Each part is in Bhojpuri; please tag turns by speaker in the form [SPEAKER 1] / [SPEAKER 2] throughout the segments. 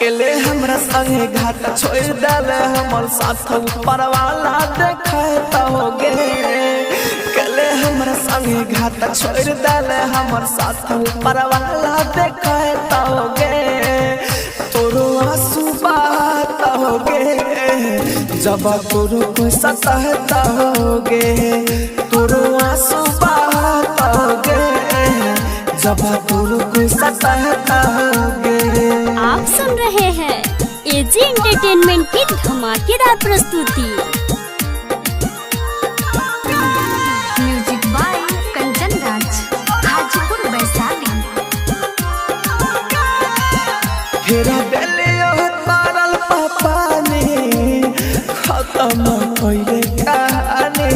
[SPEAKER 1] अकेले हमरा संगे घाट छोड़ देले हमर साथ ऊपर वाला देखत होगे। अकेले हमरा संगे घाट छोड़ देले हमर साथ ऊपर वाला देखत होगे। तोरो आंसू बहत होगे जब तोरो कोई सताता होगे। तोरो आंसू बहत होगे जब तोरो कोई सताता होगे।
[SPEAKER 2] आप सुन रहे हैं एजी एंटरटेनमेंट की धमाकेदार प्रस्तुति। Music by Kanchan Raj, Hajipur Vaishali.
[SPEAKER 1] फेरा देलियो तारल पापा ने खत्म कइले कहानी।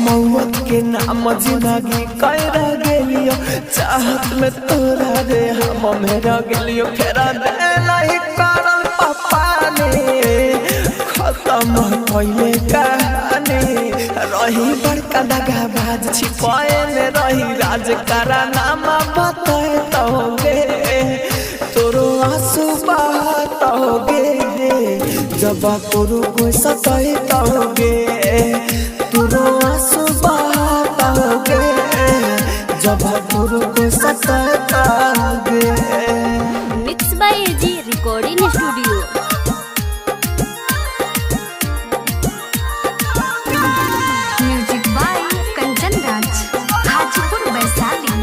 [SPEAKER 1] मौत के नाम जिंदगी कर गेलियो चाहत में तोरा रे हम मेरा गेलियो। फेरा देलाई तारल पापा ने खत्म कइले कहानी। रही बड़का दगाबाज छिपाए में रही राज करा नाम बताए तोगे। तोरो आंसू बहत होगे जब तोरो कोई सताता होगे। तोरो आंसू बहत होगे जब तोरो कोई सताता होगे।
[SPEAKER 2] Mix by AG recording studio. Music by Kanchan Raj, Hajipur Vaishali.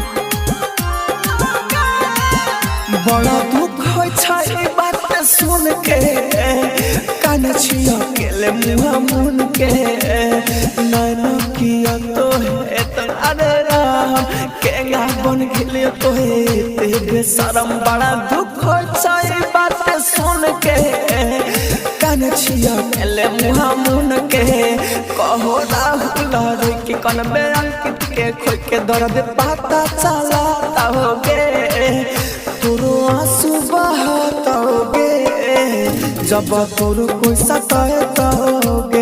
[SPEAKER 1] बड़ा दुख होय छै बात सुन के कान छिया केले मुँह मुन के। नैना किया तो है अरे राम केंगा बन गेलियो तो है बेशरम। बड़ा दुख होय छै बात सुन के कान छिया केले मुँह मुन के। कहो राहुल रे कि कन में अंकित के खोई के दर्द पता चलाता होगे। तोरो आंसू बहत होगे जब तोरो कोई सताता होगे।